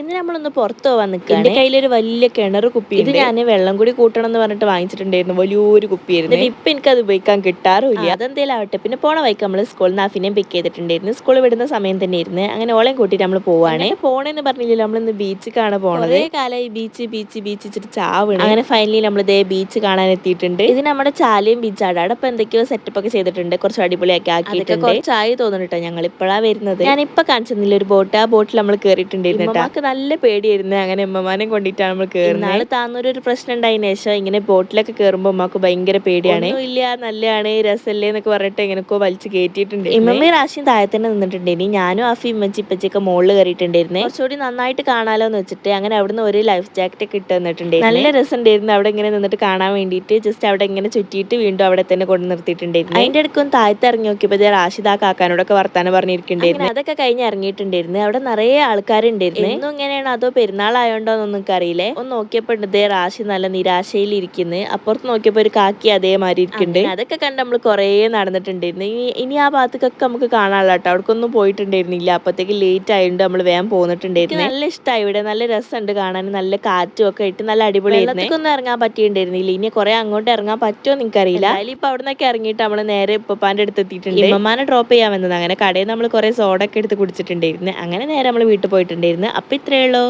ഇന്ന് നമ്മളൊന്ന് പുറത്ത് പോവാൻ നിൽക്കുകയാണ്. എൻ്റെ കയ്യിലൊരു വലിയ കിണർ കുപ്പി. ഇത് ഞാൻ വെള്ളം കൂടി കൂട്ടണം എന്ന് പറഞ്ഞിട്ട് വാങ്ങിച്ചിട്ടുണ്ടായിരുന്നു. വലിയൊരു കുപ്പിയായിരുന്നു. ഇപ്പം എനിക്കത് ഉപയോഗിക്കാൻ കിട്ടാറുമില്ല. അതെന്തേലും ആവട്ടെ. പിന്നെ പോണ വഴിക്ക് നമ്മൾ സ്കൂളിൽ നിന്ന് അഫിനെയും പിക്ക് ചെയ്തിട്ടുണ്ടായിരുന്നു. സ്കൂൾ വിടുന്ന സമയം തന്നെ ആയിരുന്നു. അങ്ങനെ ഓളെയും കൂട്ടിയിട്ട് നമ്മൾ പോവാണ്. പോണേന്ന് പറഞ്ഞില്ലല്ലോ, നമ്മളിന്ന് ബീച്ചിക്കാണ് പോണത്. കുറേ കാലമായി ബീച്ച് വെച്ചിട്ട് ചാവണം. അങ്ങനെ ഫൈനലി നമ്മൾ ഇതേ ബീച്ച് കാണാൻ എത്തിയിട്ടുണ്ട്. ഇത് നമ്മുടെ ചാലിയം ബീച്ചാണ്. അവിടെ ഇപ്പം എന്തൊക്കെയോ സെറ്റപ്പ് ഒക്കെ ചെയ്തിട്ടുണ്ട്. കുറച്ച് അടിപൊളിയാക്കി ആക്കിയിട്ടുണ്ട്. കുറച്ചായി തോന്നുന്നുട്ടോ ഞങ്ങൾ ഇപ്പോഴാണ് വരുന്നത്. ഞാനിപ്പോൾ കാണിച്ചെന്നില്ല ഒരു ബോട്ട്. ആ ബോട്ടിൽ നമ്മൾ കയറിയിട്ടുണ്ടായിരുന്നു. നമുക്ക് നല്ല പേടിയായിരുന്നു. അങ്ങനെ ഉമ്മമാനെ കൊണ്ടിട്ടാണ് നമ്മൾ കയറുന്നത്. നാളെ താന്നൊരു പ്രശ്നം ഉണ്ടായതിനു ശേഷം ഇങ്ങനെ ബോട്ടിലൊക്കെ കയറുമ്പോൾ ഉമ്മക്ക് ഭയങ്കര പേടിയാണ്. ഇല്ല നല്ലതാണ് രസല്ലേ എന്നൊക്കെ പറഞ്ഞിട്ട് എങ്ങനെയൊക്കെ വലിച്ച് കയറ്റിയിട്ടുണ്ട്. ഇമ്മമ്മ റാശിയും താഴെ തന്നെ നിന്നിട്ടുണ്ടായിരുന്നു. ഞാനും ആഫി ഇമ്മച്ചി ഇപ്പച്ചൊക്കെ മുകളിൽ കയറിയിട്ടുണ്ടായിരുന്നു. കുറച്ചുകൂടി നന്നായിട്ട് കാണാലോ എന്ന് വെച്ചിട്ട് അങ്ങനെ അവിടുന്ന് ഒരു ലൈഫ് ജാക്കറ്റ് ഒക്കെ ഇട്ട് തന്നിട്ടുണ്ടായിരുന്നു. നല്ല രസം ഉണ്ടായിരുന്നു അവിടെ ഇങ്ങനെ നിന്നിട്ട് കാണാൻ വേണ്ടിയിട്ട്. ജസ്റ്റ് അവിടെ ഇങ്ങനെ ചുറ്റിയിട്ട് വീണ്ടും അവിടെ തന്നെ കൊണ്ട് നിർത്തിയിട്ടുണ്ടായിരുന്നു. അതിന്റെ അടുക്കും താഴത്ത് ഇറങ്ങി നോക്കിയപ്പോൾ റാഷിദ കാക്കാനോടൊക്കെ വർത്താനം പറഞ്ഞിരിക്കുന്നുണ്ടായിരുന്നു. അതൊക്കെ കഴിഞ്ഞ് ഇറങ്ങിയിട്ടുണ്ടായിരുന്നു. അവിടെ നിറയെ ആൾക്കാരുണ്ടായിരുന്നു. എന്നും ഇങ്ങനെയാണ് അതോ പെരുന്നാളായോണ്ടോന്നൊന്നും അറിയില്ലേ. ഒന്ന് നോക്കിയപ്പോൾ ഇതേ റാഷി നല്ല നിരാശയിൽ ഇരിക്കുന്നു. അപ്പുറത്ത് നോക്കിയപ്പോൾ ഒരു കാക്കി അതേമാതിരി ഇരിക്കുന്നുണ്ട്. അതൊക്കെ കണ്ട് നമ്മൾ കുറേ നടന്നിട്ടുണ്ടായിരുന്നു. ഇനി ആ ഭാഗത്തേക്കൊക്കെ നമുക്ക് കാണാനുള്ള കേട്ടോ. അവിടേക്കൊന്നും പോയിട്ടുണ്ടായിരുന്നില്ല. അപ്പത്തേക്ക് ലേറ്റ് ആയതുകൊണ്ട് നമ്മൾ വേഗം പോന്നിട്ടുണ്ടായിരുന്നു. നല്ല ഇഷ്ടമായി ഇവിടെ. നല്ല രസമുണ്ട് കാണാൻ. നല്ല കാറ്റും ഒക്കെ ഇട്ട് നല്ല അടിപൊളിയായിരുന്നു. ഒന്നും ഇറങ്ങാൻ പറ്റിയിട്ടുണ്ടായിരുന്നില്ല. ഇനി കുറെ അങ്ങോട്ട് ഇറങ്ങാൻ പറ്റുമോ എന്ന് എനിക്കറിയില്ല. ഇപ്പൊ അവിടെ നിന്നൊക്കെ ഇറങ്ങിയിട്ട് നമ്മൾ നേരെ ഉപ്പാന്റെ അടുത്ത് എത്തിയിട്ടുണ്ട്. ഇമ്മമാനെ ഡ്രോപ്പ് ചെയ്യാൻ വന്നത്. അങ്ങനെ കടയിൽ നമ്മൾ കുറെ സോഡ ഒക്കെ എടുത്ത് കുടിച്ചിട്ടുണ്ടായിരുന്നു. അങ്ങനെ നേരെ നമ്മൾ വീട്ടിൽ പോയിട്ടുണ്ടായിരുന്നു. അപ്പൊ ഇത്രയേ ഉള്ളൂ.